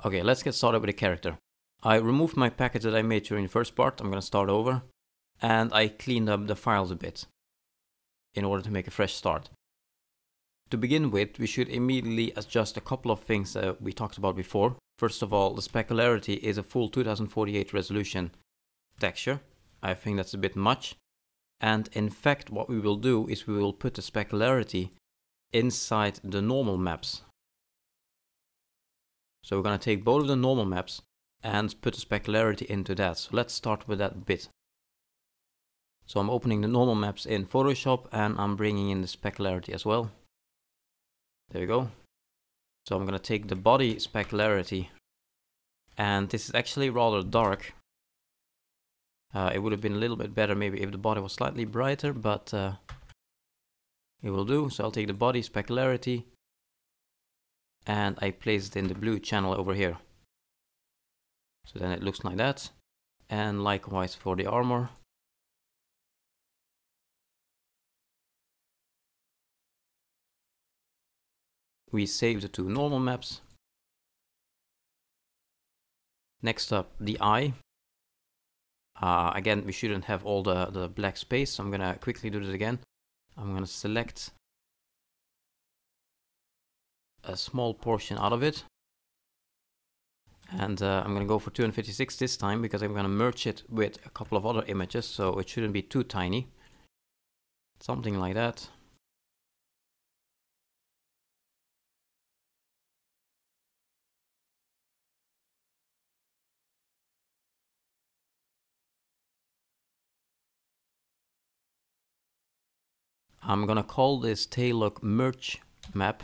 Okay, let's get started with the character. I removed my package that I made during the first part. I'm gonna start over. And I cleaned up the files a bit in order to make a fresh start. To begin with, we should immediately adjust a couple of things that we talked about before. First of all, the specularity is a full 2048 resolution texture. I think that's a bit much. And in fact, what we will do is we will put the specularity inside the normal maps. So we're going to take both of the normal maps and put the specularity into that. So let's start with that bit. So I'm opening the normal maps in Photoshop and I'm bringing in the specularity as well. There we go. So I'm going to take the body specularity, and this is actually rather dark. It would have been a little bit better maybe if the body was slightly brighter, but it will do. So I'll take the body specularity and I place it in the blue channel over here. So then it looks like that. And likewise for the armor. We save the two normal maps. Next up, the eye. Again, we shouldn't have all the black space, so I'm gonna quickly do this again. I'm gonna select a small portion out of it. And I'm gonna go for 256 this time because I'm gonna merge it with a couple of other images, so it shouldn't be too tiny. Something like that. I'm gonna call this taillock merge map.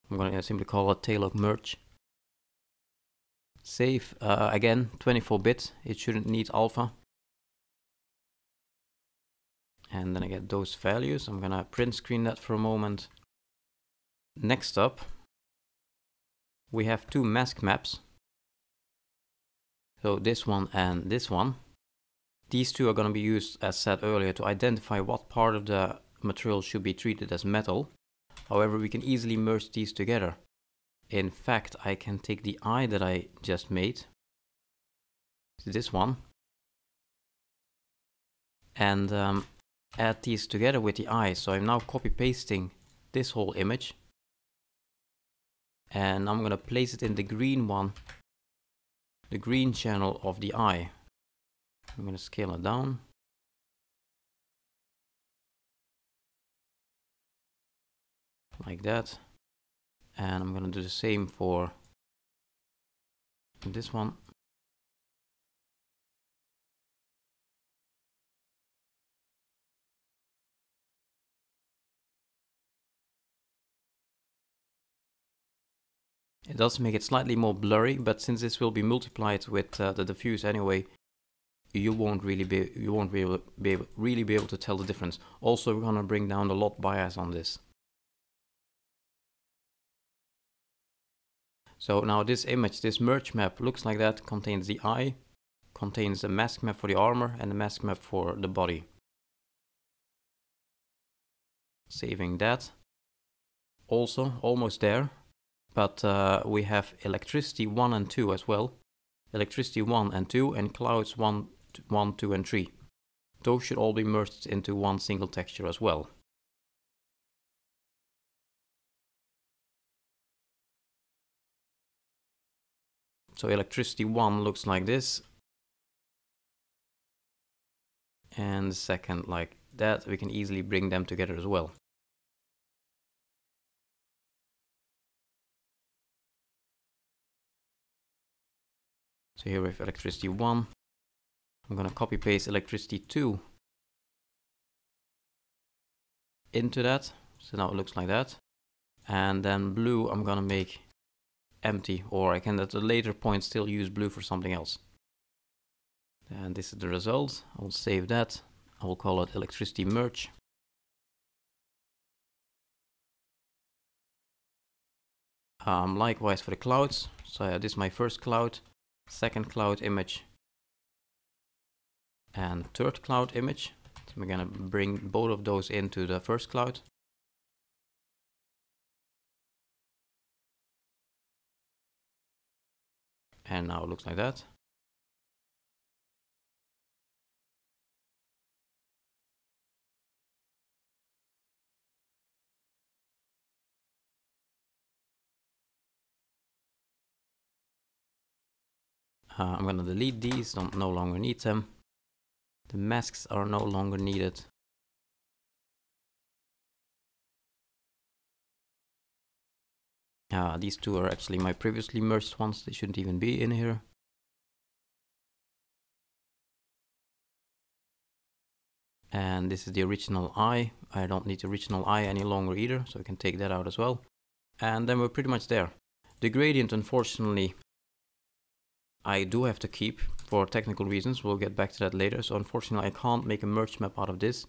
I'm gonna simply call it taillock merge. Save, again, 24-bit. It shouldn't need alpha. And then I get those values. I'm gonna print screen that for a moment. Next up, we have two mask maps. So this one and this one. These two are going to be used, as said earlier, to identify what part of the material should be treated as metal. However, we can easily merge these together. In fact, I can take the eye that I just made, this one, and add these together with the eye. So I'm now copy pasting this whole image. And I'm going to place it in the green one, the green channel of the eye. I'm going to scale it down. Like that. And I'm going to do the same for this one. It does make it slightly more blurry, but since this will be multiplied with the diffuse anyway, you won't really be able to tell the difference. Also, we're gonna bring down the lot bias on this. So now this image, this merge map looks like that, contains the eye, contains the mask map for the armor and the mask map for the body. Saving that. Also, almost there, but we have electricity 1 and 2 as well. Electricity 1 and 2 and clouds 1, 2 and 3. Those should all be merged into one single texture as well. So electricity 1 looks like this. And the second like that. We can easily bring them together as well. So here we have electricity 1. I'm going to copy paste electricity 2 into that. So now it looks like that. And then blue I'm going to make empty, or I can at a later point still use blue for something else. And this is the result. I will save that. I will call it electricity merge. Likewise for the clouds. So this is my first cloud, second cloud image, and third cloud image. So we're gonna bring both of those into the first cloud. And now it looks like that. I'm gonna delete these, don't no longer need them. The masks are no longer needed. These two are actually my previously merged ones, they shouldn't even be in here. And this is the original eye. I don't need the original eye any longer either, so we can take that out as well. And then we're pretty much there. The gradient, unfortunately, I do have to keep for technical reasons. We'll get back to that later. So unfortunately, I can't make a merge map out of this.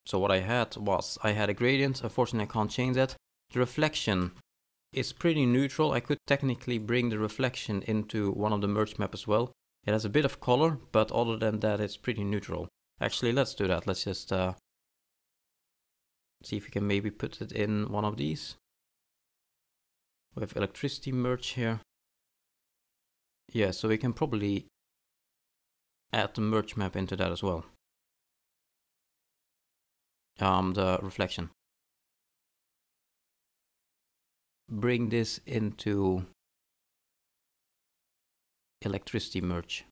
So what I had was, I had a gradient. Unfortunately, I can't change that. The reflection is pretty neutral. I could technically bring the reflection into one of the merge map as well. It has a bit of color, but other than that, it's pretty neutral. Actually, let's do that. Let's just see if we can maybe put it in one of these. We have electricity merge here. Yeah, so we can probably add the merge map into that as well. The reflection. Bring this into electricity merge.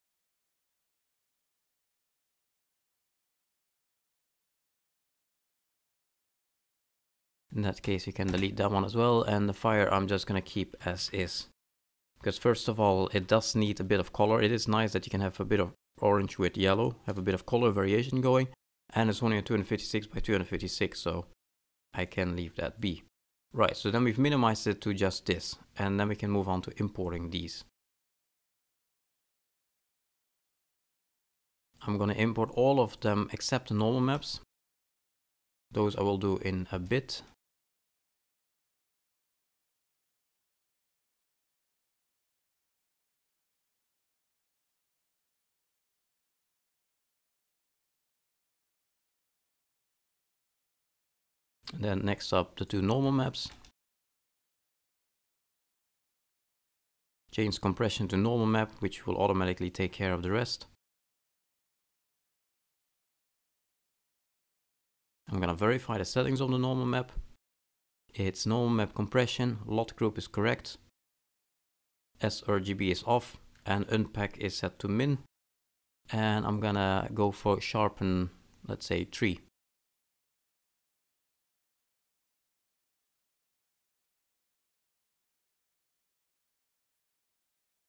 In that case, you can delete that one as well. And the fire, I'm just gonna keep as is. Because first of all, it does need a bit of color. It is nice that you can have a bit of orange with yellow, have a bit of color variation going. And it's only a 256 by 256, so I can leave that be. Right, so then we've minimized it to just this. And then we can move on to importing these. I'm gonna import all of them except the normal maps. Those I will do in a bit. And then next up, the two normal maps. Change compression to normal map, which will automatically take care of the rest. I'm gonna verify the settings of the normal map. It's normal map compression, lot group is correct, sRGB is off, and unpack is set to min. And I'm gonna go for sharpen, let's say 3.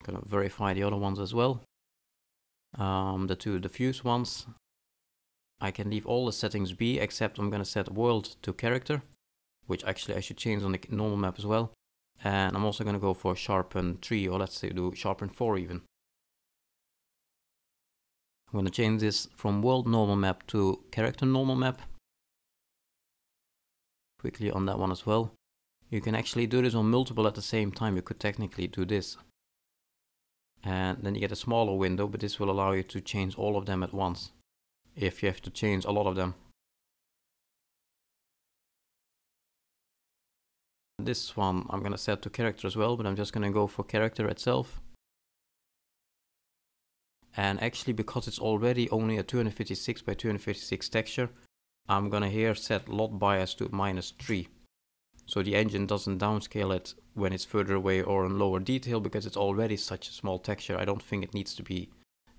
Gonna verify the other ones as well. The two diffuse ones, I can leave all the settings be, except I'm gonna set world to character, which actually I should change on the normal map as well. And I'm also gonna go for sharpen 3, or let's say do sharpen 4 even. I'm gonna change this from world normal map to character normal map. Quickly on that one as well. You can actually do this on multiple at the same time. You could technically do this. And then you get a smaller window, but this will allow you to change all of them at once, if you have to change a lot of them. This one I'm gonna set to character as well, but I'm just gonna go for character itself. And actually, because it's already only a 256 by 256 texture, I'm gonna here set lot bias to -3. So the engine doesn't downscale it when it's further away or in lower detail, because it's already such a small texture. I don't think it needs to be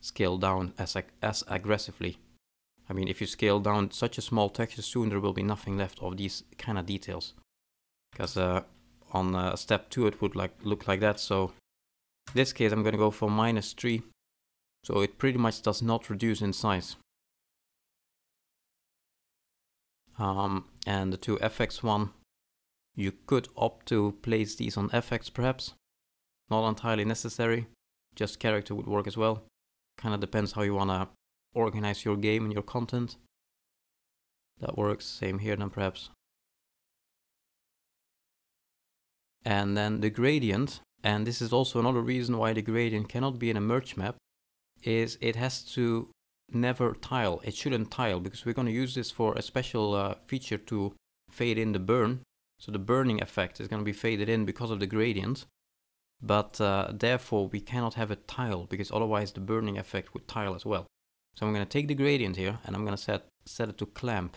scaled down as aggressively. I mean, if you scale down such a small texture, soon there will be nothing left of these kind of details. Because on step 2 it would look like that. So in this case I'm going to go for -3. So it pretty much does not reduce in size. And the two FX one, you could opt to place these on FX perhaps. Not entirely necessary. Just character would work as well. Kind of depends how you want to organize your game and your content. That works. Same here then perhaps. And then the gradient, and this is also another reason why the gradient cannot be in a merge map, is it has to never tile. It shouldn't tile, because we're going to use this for a special feature to fade in the burn. So the burning effect is going to be faded in because of the gradient. but therefore we cannot have a tile, because otherwise the burning effect would tile as well. So I'm going to take the gradient here and I'm going to set it to clamp.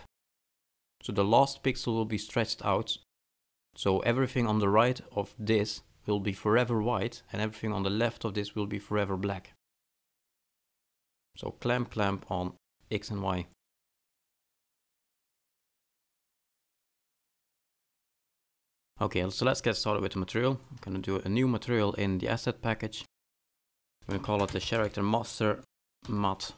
So the last pixel will be stretched out. So everything on the right of this will be forever white and everything on the left of this will be forever black. So clamp on X and Y. Okay, so let's get started with the material. I'm going to do a new material in the asset package. I'm going to call it the character master matte.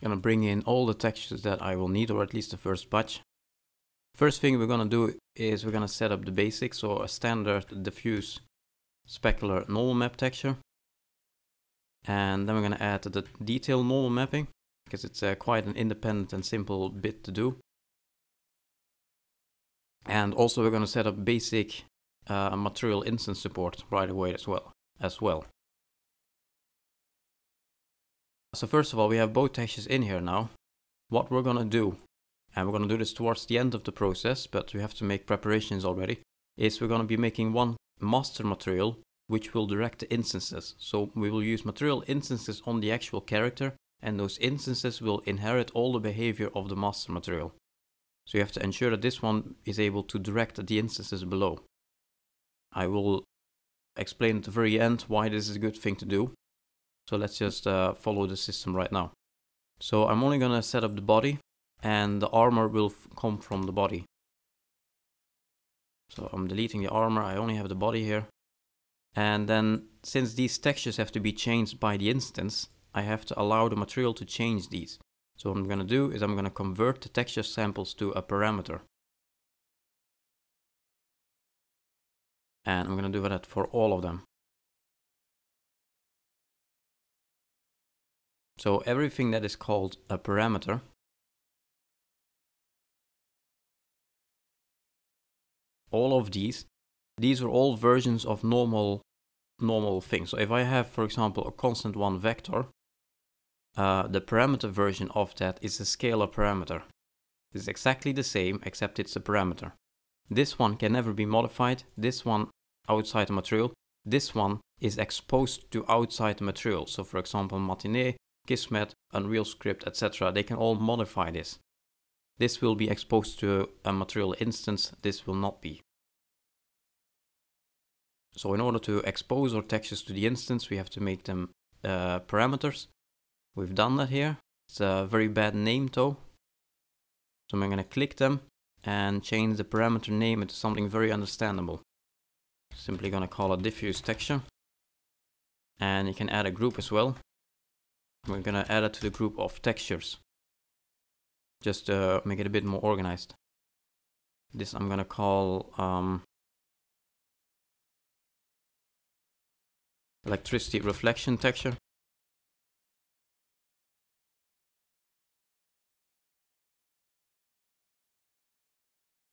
I'm going to bring in all the textures that I will need, or at least the first batch. First thing we're going to do is we're going to set up the basics, so a standard diffuse specular normal map texture. And then we're going to add the detail normal mapping, because it's quite an independent and simple bit to do. And also we're going to set up basic material instance support right away as well. So first of all, we have both textures in here now. What we're going to do, and we're going to do this towards the end of the process, but we have to make preparations already, is we're going to be making one master material which will direct the instances. So we will use material instances on the actual character, and those instances will inherit all the behavior of the master material. So you have to ensure that this one is able to direct the instances below. I will explain at the very end why this is a good thing to do. So let's just follow the system right now. So I'm only going to set up the body, and the armor will come from the body. So I'm deleting the armor, I only have the body here. And then, since these textures have to be changed by the instance, I have to allow the material to change these. So what I'm going to do is I'm going to convert the texture samples to a parameter. And I'm going to do that for all of them. So everything that is called a parameter all of these are all versions of normal things. So if I have, for example, a constant 1 vector, the parameter version of that is a scalar parameter. It's exactly the same, except it's a parameter. This one can never be modified. This one outside the material. This one is exposed to outside the material. So for example, Matinee, Kismet, Unreal Script, etc. They can all modify this. This will be exposed to a material instance. This will not be. So in order to expose our textures to the instance, we have to make them parameters. We've done that here. It's a very bad name though. So I'm going to click them and change the parameter name into something very understandable. Simply going to call it diffuse texture. And you can add a group as well. We're going to add it to the group of textures, just to make it a bit more organized. This I'm going to call electricity reflection texture.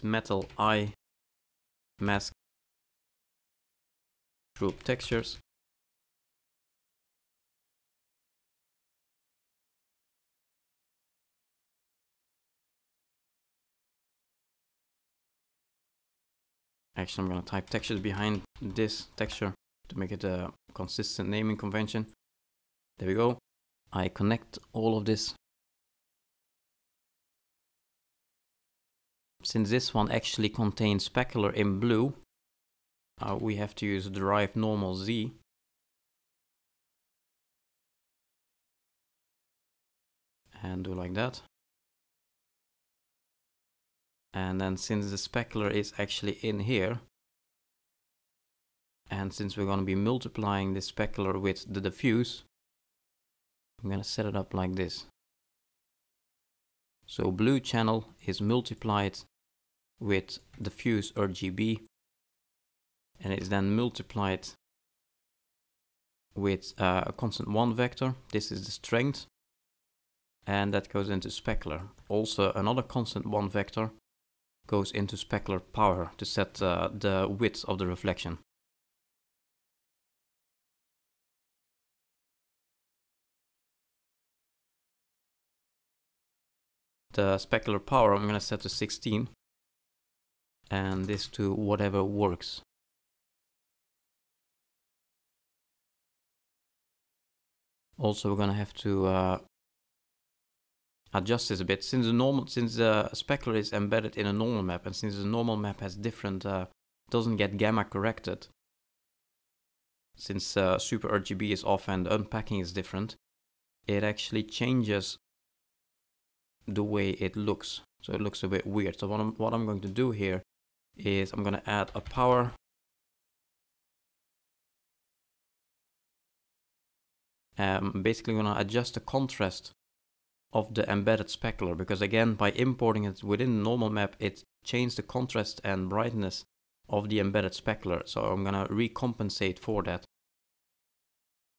Metal eye mask group textures. Actually, I'm going to type textures behind this texture to make it a consistent naming convention. There we go. I connect all of this. Since this one actually contains specular in blue, we have to use derive normal Z. And do like that. And then since the specular is actually in here, and since we're going to be multiplying the specular with the diffuse, I'm going to set it up like this. So blue channel is multiplied with diffuse RGB, and it's then multiplied with a constant 1 vector. This is the strength, and that goes into specular. Also another constant 1 vector goes into specular power to set the width of the reflection. The specular power I'm going to set to 16. and this to whatever works. Also, we're gonna have to adjust this a bit, since the specular is embedded in a normal map, and since the normal map has different doesn't get gamma corrected, since super RGB is off and the unpacking is different, it actually changes the way it looks. So it looks a bit weird. So what I'm going to do here is I'm going to add a power. I'm basically going to adjust the contrast of the embedded specular, because again, by importing it within the normal map, it changed the contrast and brightness of the embedded specular. So I'm going to recompensate for that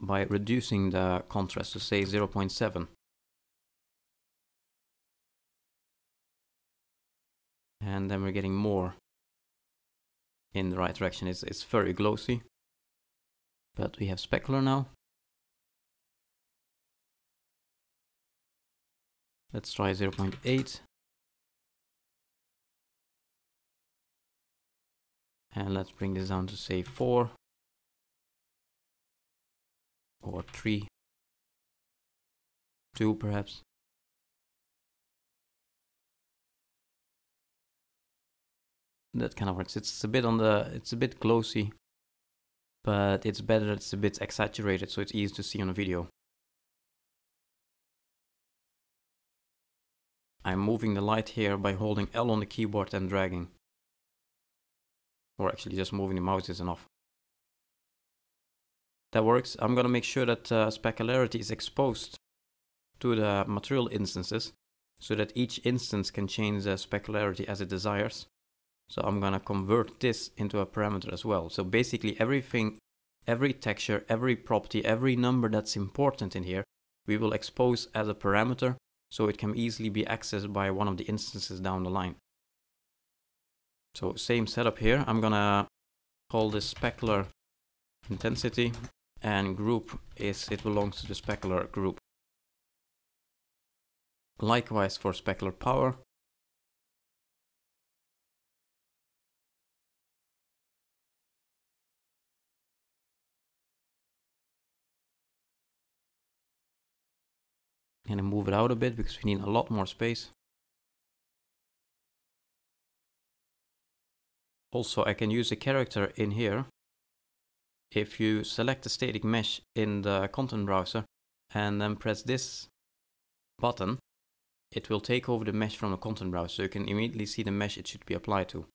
by reducing the contrast to say 0.7. And then we're getting more in the right direction. It's very glossy, but we have specular now. Let's try 0.8. And let's bring this down to say 4 or 3, 2 perhaps. That kind of works. It's a bit glossy, but it's better. It's a bit exaggerated, so it's easy to see on a video. I'm moving the light here by holding L on the keyboard and dragging. Or actually just moving the mouse is enough. That works. I'm gonna make sure that specularity is exposed to the material instances, so that each instance can change the specularity as it desires. So I'm gonna convert this into a parameter as well. So basically everything, every texture, every property, every number that's important in here, we will expose as a parameter, so it can easily be accessed by one of the instances down the line. So same setup here. I'm gonna call this specular intensity, and group it belongs to the specular group. Likewise for specular power. And move it out a bit because we need a lot more space. Also, I can use a character in here. If you select the static mesh in the content browser and then press this button, it will take over the mesh from the content browser, so you can immediately see the mesh it should be applied to.